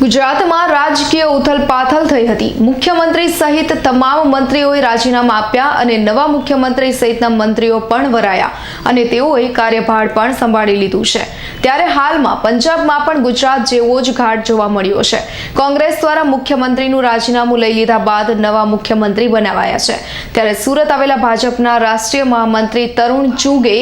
ગુજરાતમાં રાજકીય ઉથલપાથલ થઈ હતી। મુખ્યમંત્રી સહિત તમામ મંત્રીઓએ રાજીનામા આપ્યા અને નવા મુખ્યમંત્રી સહિતના મંત્રીઓ પણ વરાયા અને તેઓએ કાર્યભાર પણ સંભાળી લીધું છે। ત્યારે હાલમાં પંજાબમાં પણ ગુજરાત જેવો જ ઘાટ જોવા મળ્યો છે। કોંગ્રેસ દ્વારા મુખ્યમંત્રીનું રાજીનામું લઈ લીધા બાદ નવા મુખ્યમંત્રી બનાવાયા છે। ત્યારે સુરત આવેલા ભાજપના રાષ્ટ્રીય મહામંત્રી તરુણ ચુગે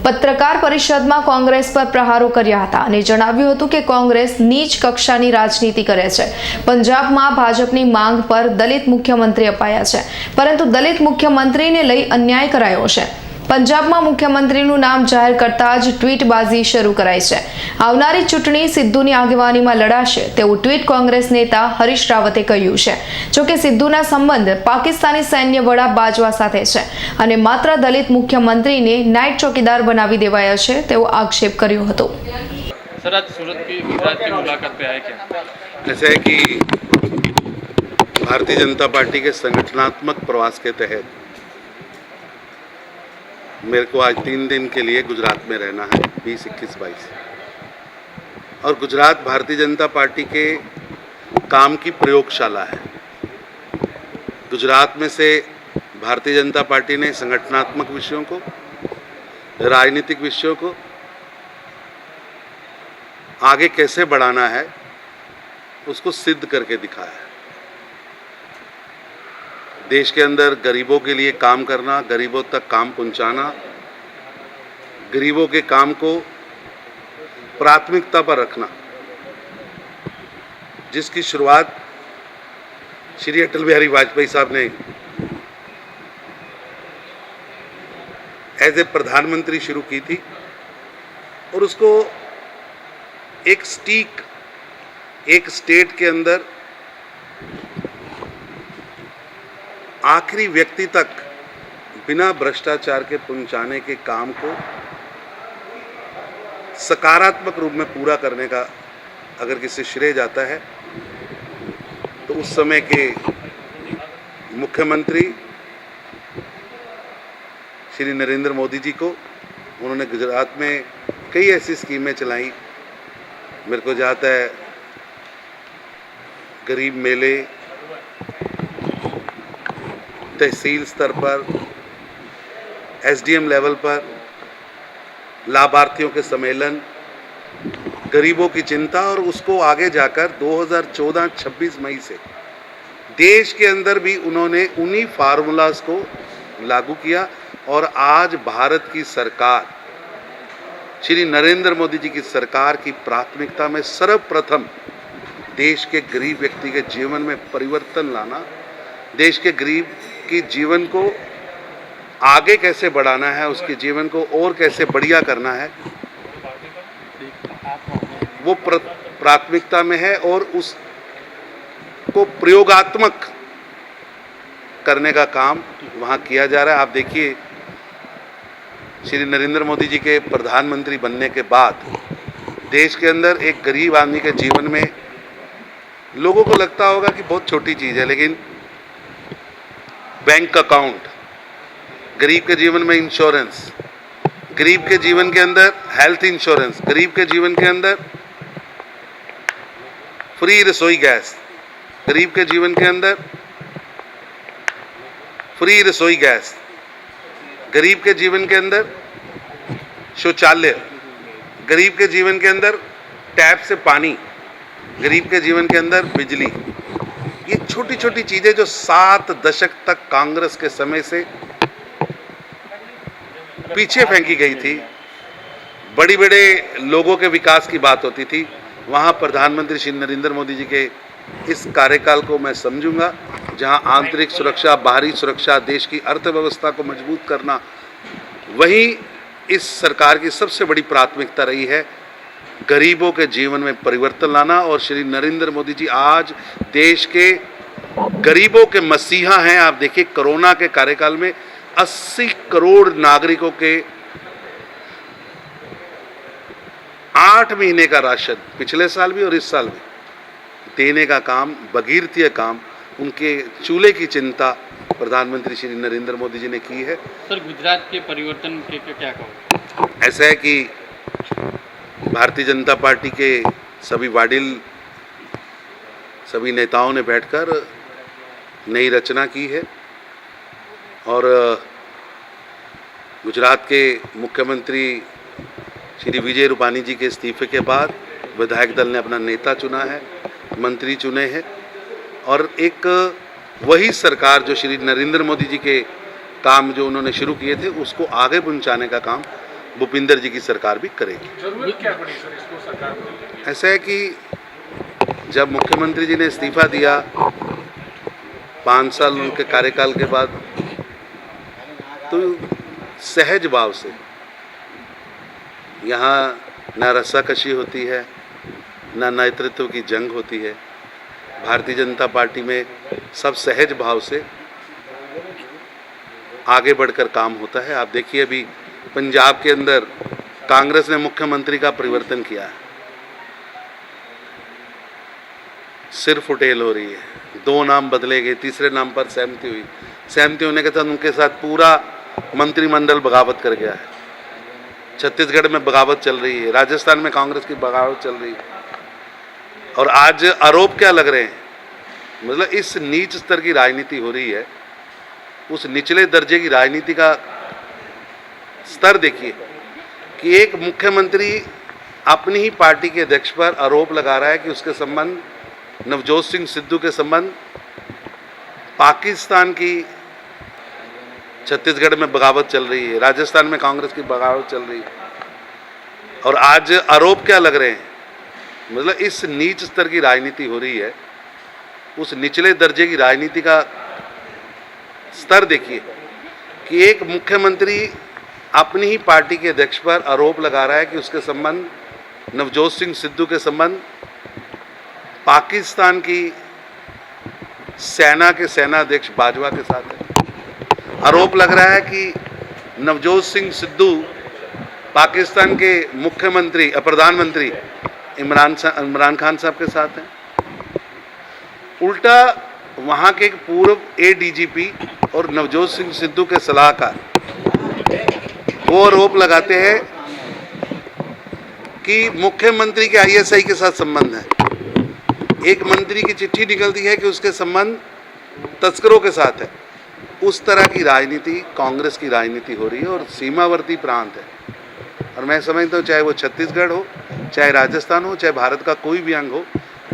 पत्रकार परिषद में कांग्रेस पर प्रहारो कर्या हता अने जणाव्युं हतुं के कांग्रेस नीच कक्षानी राजनीति करे छे। पंजाब में भाजपनी मांग पर दलित मुख्यमंत्री अपाया छे, परंतु दलित मुख्यमंत्री ने लई अन्याय करायो छे। पंजाब में मुख्यमंत्रीनुं नाम जाहेर करता ज ट्वीटबाजी शरू कराई छे। आवनारी चूंटणी सिद्धूनी आगेवानी में लड़ाशे तेवुं ट्वीट कांग्रेस नेता हरीश रावते कह्युं छे। जो कि सिद्धूना संबंध पाकिस्तानी सैन्य वड़ा बाजवा साथे छे अने मात्र दलित मुख्यमंत्री ने नाइट चौकीदार बनावी देवाया छे तेवो आक्षेप कर्यो हतो। सर, आज सूरत की गुजरात की मुलाकात पे आए क्या? ऐसा है कि भारतीय जनता पार्टी के संगठनात्मक प्रवास के तहत मेरे को आज 3 दिन के लिए गुजरात में रहना है, 20, 21, 22। और गुजरात भारतीय जनता पार्टी के काम की प्रयोगशाला है। गुजरात में से भारतीय जनता पार्टी ने संगठनात्मक विषयों को, राजनीतिक विषयों को आगे कैसे बढ़ाना है उसको सिद्ध करके दिखाया है। देश के अंदर गरीबों के लिए काम करना, गरीबों तक काम पहुंचाना, गरीबों के काम को प्राथमिकता पर रखना, जिसकी शुरुआत श्री अटल बिहारी वाजपेयी साहब ने एज ए प्रधानमंत्री शुरू की थी और उसको एक स्टेट के अंदर आखिरी व्यक्ति तक बिना भ्रष्टाचार के पहुंचाने के काम को सकारात्मक रूप में पूरा करने का अगर किसी श्रेय जाता है तो उस समय के मुख्यमंत्री श्री नरेंद्र मोदी जी को। उन्होंने गुजरात में कई ऐसी स्कीमें चलाई। मेरे को जाता है गरीब मेले, तहसील स्तर पर, एसडीएम लेवल पर लाभार्थियों के सम्मेलन, गरीबों की चिंता, और उसको आगे जाकर 2014-26 मई से देश के अंदर भी उन्होंने उन्हीं फार्मूलाज को लागू किया। और आज भारत की सरकार, श्री नरेंद्र मोदी जी की सरकार की प्राथमिकता में सर्वप्रथम देश के गरीब व्यक्ति के जीवन में परिवर्तन लाना, देश के गरीब के जीवन को आगे कैसे बढ़ाना है, उसके जीवन को और कैसे बढ़िया करना है, वो प्राथमिकता में है और उसको प्रयोगात्मक करने का काम वहाँ किया जा रहा है। आप देखिए, श्री नरेंद्र मोदी जी के प्रधानमंत्री बनने के बाद देश के अंदर एक गरीब आदमी के जीवन में लोगों को लगता होगा कि बहुत छोटी चीज़ है, लेकिन बैंक अकाउंट, गरीब के जीवन में इंश्योरेंस, गरीब के जीवन के अंदर हेल्थ इंश्योरेंस, गरीब के जीवन के अंदर फ्री रसोई गैस, गरीब के जीवन के अंदर फ्री रसोई गैस, गरीब के जीवन के अंदर शौचालय, गरीब के जीवन के अंदर टैप से पानी, गरीब के जीवन के अंदर बिजली। ये छोटी छोटी चीजें जो 7 दशक तक कांग्रेस के समय से पीछे फेंकी गई थी। बड़ी बड़े लोगों के विकास की बात होती थी, वहाँ प्रधानमंत्री श्री नरेंद्र मोदी जी के इस कार्यकाल को मैं समझूंगा, जहाँ आंतरिक सुरक्षा, बाहरी सुरक्षा, देश की अर्थव्यवस्था को मजबूत करना, वही इस सरकार की सबसे बड़ी प्राथमिकता रही है, गरीबों के जीवन में परिवर्तन लाना। और श्री नरेंद्र मोदी जी आज देश के गरीबों के मसीहा हैं। आप देखिए, कोरोना के कार्यकाल में 80 करोड़ नागरिकों के 8 महीने का राशन पिछले साल भी और इस साल भी देने का काम, भगीरथीय काम, उनके चूल्हे की चिंता प्रधानमंत्री श्री नरेंद्र मोदी जी ने की है। सर, गुजरात के परिवर्तन के क्या कहो? ऐसा है कि भारतीय जनता पार्टी के सभी वाडिल सभी नेताओं ने बैठकर नई रचना की है और गुजरात के मुख्यमंत्री श्री विजय रूपानी जी के इस्तीफे के बाद विधायक दल ने अपना नेता चुना है, मंत्री चुने हैं और एक वही सरकार जो श्री नरेंद्र मोदी जी के काम जो उन्होंने शुरू किए थे उसको आगे पहुंचाने का काम भूपिंदर जी की सरकार भी करेगी। जरूरत क्या पड़ी सर इसको सरकार को? ऐसा है कि जब मुख्यमंत्री जी ने इस्तीफा दिया 5 साल उनके कार्यकाल के बाद, तो सहज भाव से यहाँ न रस्साकशी होती है, न नेतृत्व की जंग होती है। भारतीय जनता पार्टी में सब सहज भाव से आगे बढ़कर काम होता है। आप देखिए अभी पंजाब के अंदर कांग्रेस ने मुख्यमंत्री का परिवर्तन किया है, सिर फुटेल हो रही है, 2 नाम बदले गए, तीसरे नाम पर सहमति हुई। सहमति होने के साथ उनके साथ पूरा मंत्रिमंडल बगावत कर गया है। छत्तीसगढ़ में बगावत चल रही है, राजस्थान में कांग्रेस की बगावत चल रही है और आज आरोप क्या लग रहे हैं, मतलब इस नीच स्तर की राजनीति हो रही है। उस निचले दर्जे की राजनीति का स्तर देखिए कि एक मुख्यमंत्री अपनी ही पार्टी के अध्यक्ष पर आरोप लगा रहा है कि उसके संबंध नवजोत सिंह सिद्धू के संबंध पाकिस्तान की, छत्तीसगढ़ में बगावत चल रही है, राजस्थान में कांग्रेस की बगावत चल रही है और आज आरोप क्या लग रहे हैं, मतलब इस नीच स्तर की राजनीति हो रही है। उस निचले दर्जे की राजनीति का स्तर देखिए कि एक मुख्यमंत्री अपनी ही पार्टी के अध्यक्ष पर आरोप लगा रहा है कि उसके संबंध नवजोत सिंह सिद्धू के संबंध पाकिस्तान की सेना के सेनाध्यक्ष बाजवा के साथ है। आरोप लग रहा है कि नवजोत सिंह सिद्धू पाकिस्तान के मुख्यमंत्री प्रधानमंत्री इमरान खान साहब के साथ हैं। उल्टा वहाँ के एक पूर्व ADGP और नवजोत सिंह सिद्धू के सलाहकार वो आरोप लगाते हैं कि मुख्यमंत्री के ISI के साथ संबंध है। एक मंत्री की चिट्ठी निकलती है कि उसके संबंध तस्करों के साथ है। उस तरह की राजनीति कांग्रेस की राजनीति हो रही है और सीमावर्ती प्रांत है। और मैं समझता हूँ चाहे वो छत्तीसगढ़ हो, चाहे राजस्थान हो, चाहे भारत का कोई भी अंग हो,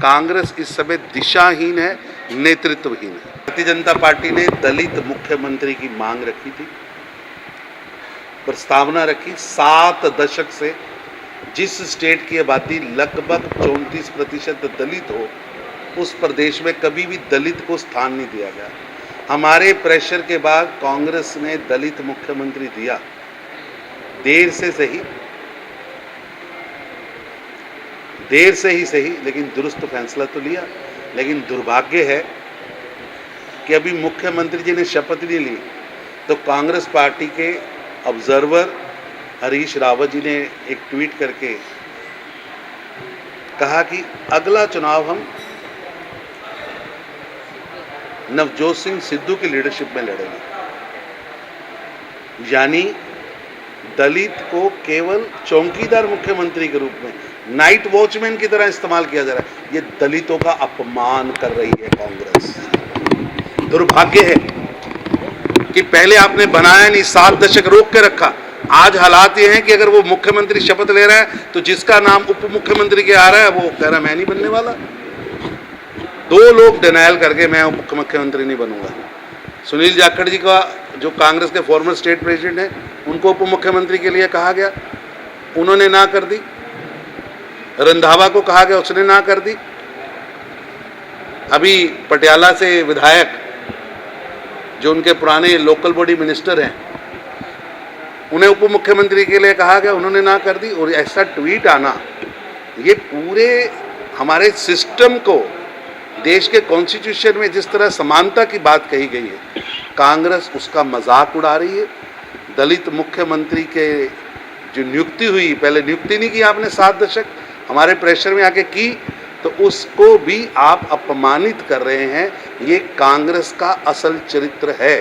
कांग्रेस इस समय दिशाहीन है, नेतृत्वहीन है। भारतीय जनता पार्टी ने दलित मुख्यमंत्री की मांग रखी थी, प्रस्तावना रखी। 7 दशक से जिस स्टेट की आबादी लगभग 34% दलित हो, उस प्रदेश में कभी भी दलित को स्थान नहीं दिया गया। हमारे प्रेशर के बाद कांग्रेस ने दलित मुख्यमंत्री दिया, देर से ही सही लेकिन दुरुस्त फैसला तो लिया। लेकिन दुर्भाग्य है कि अभी मुख्यमंत्री जी ने शपथ नहीं ली, तो कांग्रेस पार्टी के ऑब्जर्वर हरीश रावत जी ने एक ट्वीट करके कहा कि अगला चुनाव हम नवजोत सिंह सिद्धू की लीडरशिप में लड़ेंगे। यानी दलित को केवल चौकीदार मुख्यमंत्री के रूप में, नाइट वॉचमैन की तरह इस्तेमाल किया जा रहा है। ये दलितों का अपमान कर रही है कांग्रेस। दुर्भाग्य है कि पहले आपने बनाया नहीं, 7 दशक रोक के रखा। आज हालात ये हैं कि अगर वो मुख्यमंत्री शपथ ले रहा है तो जिसका नाम उप मुख्यमंत्री के आ रहा है वो कह रहा मैं नहीं बनने वाला। 2 लोग डिनायल करके मैं उप मुख्यमंत्री नहीं बनूंगा। सुनील जाखड़ जी का, जो कांग्रेस के फॉर्मर स्टेट प्रेसिडेंट हैं, उनको उप मुख्यमंत्री के लिए कहा गया, उन्होंने ना कर दी। रंधावा को कहा गया, उसने ना कर दी। अभी पटियाला से विधायक जो उनके पुराने लोकल बॉडी मिनिस्टर हैं, उन्हें उप मुख्यमंत्री के लिए कहा गया, उन्होंने ना कर दी। और ऐसा ट्वीट आना, ये पूरे हमारे सिस्टम को, देश के कॉन्स्टिट्यूशन में जिस तरह समानता की बात कही गई है, कांग्रेस उसका मजाक उड़ा रही है। दलित मुख्यमंत्री के जो नियुक्ति हुई, पहले नियुक्ति नहीं की आपने 7 दशक, हमारे प्रेशर में आके की, तो उसको भी आप अपमानित कर रहे हैं। ये कांग्रेस का असल चरित्र है।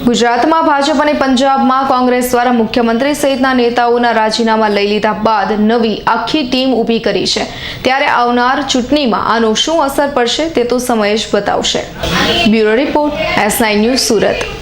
ગુજરાતમાં ભાજપ અને પંજાબમાં કોંગ્રેસ દ્વારા મુખ્યમંત્રી સહિતના નેતાઓના રાજીનામા લઈ લીધા બાદ નવી આખી ટીમ ઊભી કરી છે. ત્યારે આવનાર ચૂંટણીમાં આનો શું અસર પડશે તે તો સમય જ બતાવશે. Bureau report S9 news Surat.